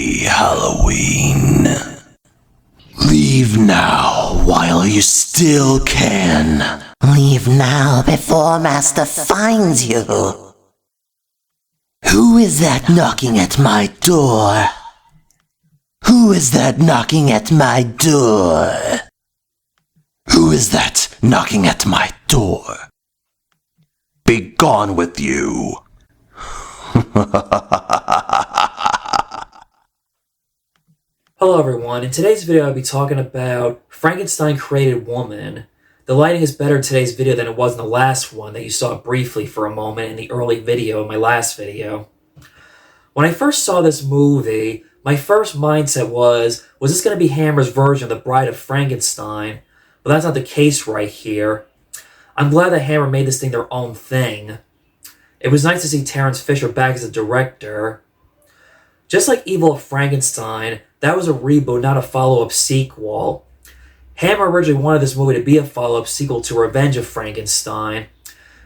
Happy Halloween. Leave now while you still can. Leave now before Master finds you. Who is that knocking at my door? Who is that knocking at my door? Who is that knocking at my door? Be gone with you. Hello everyone, in today's video I'll be talking about Frankenstein created woman. The lighting is better in today's video than it was in the last one that you saw briefly for a moment in the early video, in my last video. When I first saw this movie, my first mindset was this going to be Hammer's version of The Bride of Frankenstein? But that's not the case right here. I'm glad that Hammer made this thing their own thing. It was nice to see Terence Fisher back as a director. Just like Evil of Frankenstein, that was a reboot, not a follow-up sequel. Hammer originally wanted this movie to be a follow-up sequel to Revenge of Frankenstein,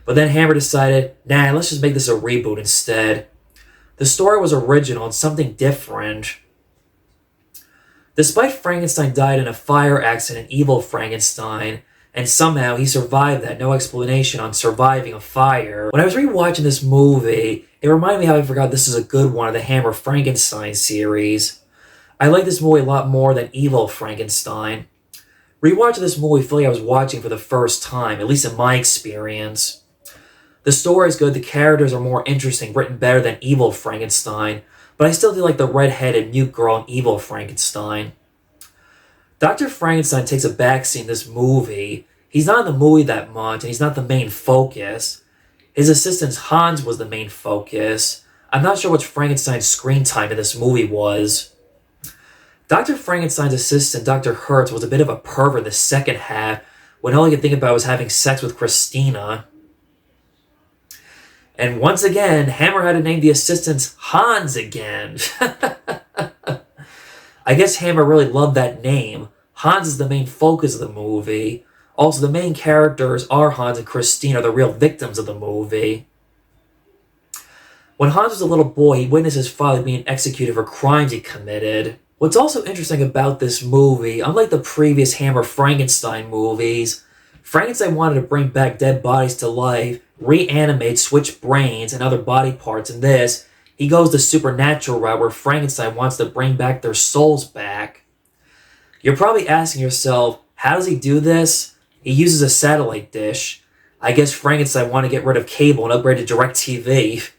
but then Hammer decided, nah, let's just make this a reboot instead. The story was original and something different. Despite Frankenstein died in a fire accident in Evil Frankenstein, and somehow he survived that, no explanation on surviving a fire. When I was rewatching this movie, it reminded me how I forgot this is a good one of the Hammer Frankenstein series. I like this movie a lot more than Evil Frankenstein. Rewatching this movie, I feel like I was watching for the first time, at least in my experience. The story is good, the characters are more interesting, written better than Evil Frankenstein, but I still do like the red-headed mute girl in Evil Frankenstein. Dr. Frankenstein takes a backseat in this movie. He's not in the movie that much, and he's not the main focus. His assistant Hans was the main focus. I'm not sure what Frankenstein's screen time in this movie was. Dr. Frankenstein's assistant, Dr. Hertz, was a bit of a pervert in the second half, when all he could think about was having sex with Christina. And once again, Hammer had to name the assistants Hans again. I guess Hammer really loved that name. Hans is the main focus of the movie. Also, the main characters are Hans and Christina, the real victims of the movie. When Hans was a little boy, he witnessed his father being executed for crimes he committed. What's also interesting about this movie, unlike the previous Hammer Frankenstein movies, Frankenstein wanted to bring back dead bodies to life, reanimate, switch brains, and other body parts. In this, he goes the supernatural route where Frankenstein wants to bring back their souls back. You're probably asking yourself, how does he do this? He uses a satellite dish. I guess Frankenstein wanted to get rid of cable and upgrade to DirecTV.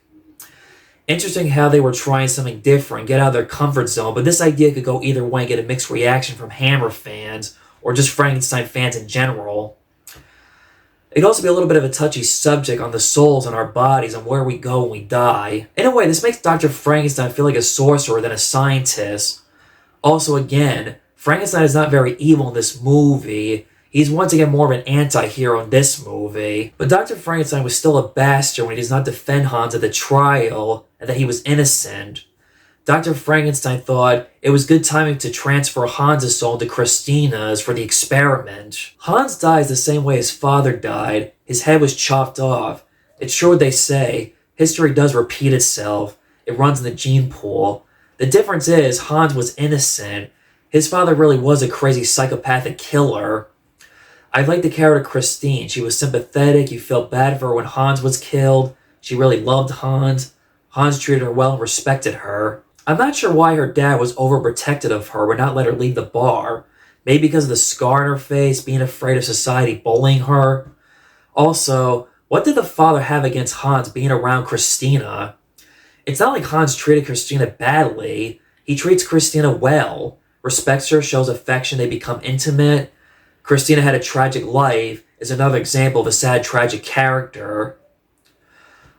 Interesting how they were trying something different, get out of their comfort zone, but this idea could go either way and get a mixed reaction from Hammer fans, or just Frankenstein fans in general. It could also be a little bit of a touchy subject on the souls and our bodies and where we go when we die. In a way, this makes Dr. Frankenstein feel like a sorcerer than a scientist. Also, again, Frankenstein is not very evil in this movie. He's once again more of an anti-hero in this movie. But Dr. Frankenstein was still a bastard when he does not defend Hans at the trial and that he was innocent. Dr. Frankenstein thought it was good timing to transfer Hans' soul to Christina's for the experiment. Hans dies the same way his father died. His head was chopped off. It's true what they say. History does repeat itself. It runs in the gene pool. The difference is Hans was innocent. His father really was a crazy psychopathic killer. I liked the character Christine. She was sympathetic. You felt bad for her when Hans was killed. She really loved Hans. Hans treated her well and respected her. I'm not sure why her dad was overprotective of her, would not let her leave the bar. Maybe because of the scar on her face, being afraid of society bullying her. Also, what did the father have against Hans being around Christina? It's not like Hans treated Christina badly. He treats Christina well, respects her, shows affection, they become intimate. Christina had a tragic life, is another example of a sad, tragic character.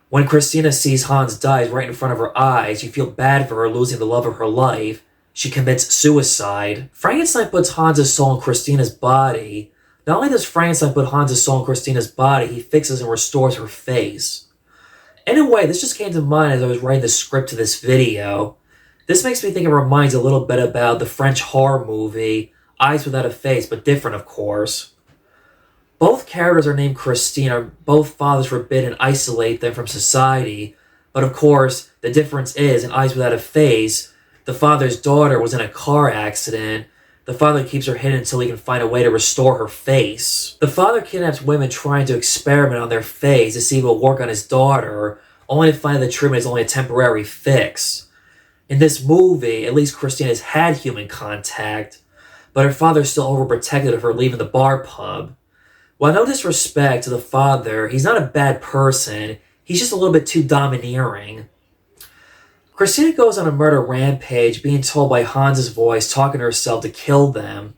When Christina sees Hans die right in front of her eyes, you feel bad for her losing the love of her life. She commits suicide. Frankenstein puts Hans' soul in Christina's body. Not only does Frankenstein put Hans' soul in Christina's body, he fixes and restores her face. In a way, this just came to mind as I was writing the script to this video. This makes me think it reminds a little bit about the French horror movie, Eyes Without a Face, but different, of course. Both characters are named Christina. Both fathers forbid and isolate them from society. But of course, the difference is, in Eyes Without a Face, The father's daughter was in a car accident. The father keeps her hidden until he can find a way to restore her face. The father kidnaps women trying to experiment on their face to see if it will work on his daughter, only to find the treatment is only a temporary fix. In this movie, at least Christina's had human contact, but her father's still overprotective of her leaving the bar pub. While no disrespect to the father, he's not a bad person, he's just a little bit too domineering. Christina goes on a murder rampage, being told by Hans's voice, talking to herself to kill them.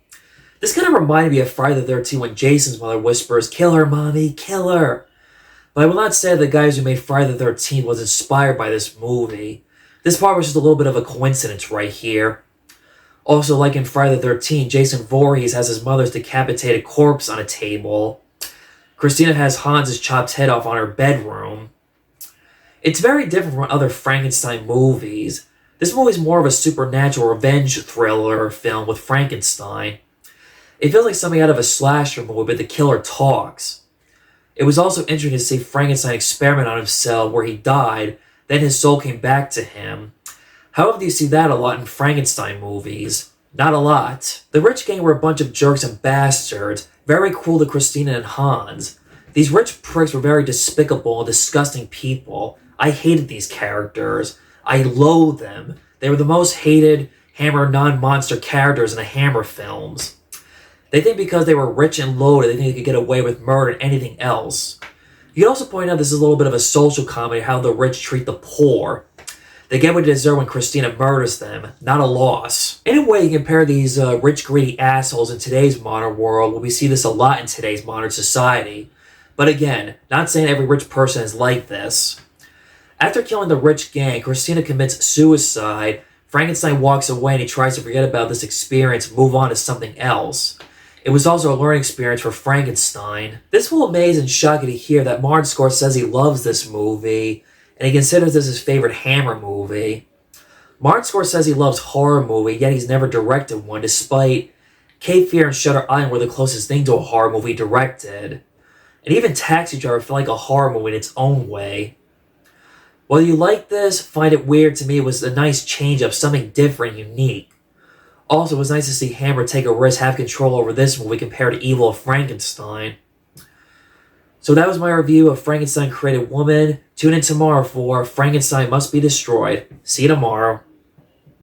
This kind of reminded me of Friday the 13th when Jason's mother whispers, "Kill her, mommy, kill her." But I will not say that the guys who made Friday the 13th was inspired by this movie. This part was just a little bit of a coincidence right here. Also, like in Friday the 13th, Jason Voorhees has his mother's decapitated corpse on a table. Christina has Hans's chopped head off on her bedroom. It's very different from other Frankenstein movies. This movie is more of a supernatural revenge thriller film with Frankenstein. It feels like something out of a slasher movie, but the killer talks. It was also interesting to see Frankenstein experiment on himself where he died, then his soul came back to him. However, you see that a lot in Frankenstein movies. Not a lot. The rich gang were a bunch of jerks and bastards, very cruel to Christina and Hans. These rich pricks were very despicable and disgusting people. I hated these characters. I loathed them. They were the most hated Hammer non-monster characters in the Hammer films. They think because they were rich and loaded, they think they could get away with murder and anything else. You can also point out this is a little bit of a social comedy, how the rich treat the poor. They get what they deserve when Christina murders them, not a loss. In a way, you compare these rich, greedy assholes in today's modern world, where we see this a lot in today's modern society. But again, not saying every rich person is like this. After killing the rich gang, Christina commits suicide. Frankenstein walks away and he tries to forget about this experience and move on to something else. It was also a learning experience for Frankenstein. This will amaze and shock you to hear that Martin Scorsese loves this movie, and he considers this his favorite Hammer movie. Martin Scorsese loves horror movies, yet he's never directed one, despite Cape Fear and Shutter Island were the closest thing to a horror movie directed. And even Taxi Driver felt like a horror movie in its own way. Whether you like this, find it weird, to me it was a nice change up, something different, unique. Also, it was nice to see Hammer take a risk, have control over this movie compared to Evil of Frankenstein. So that was my review of Frankenstein Created Woman. Tune in tomorrow for Frankenstein Must Be Destroyed. See you tomorrow.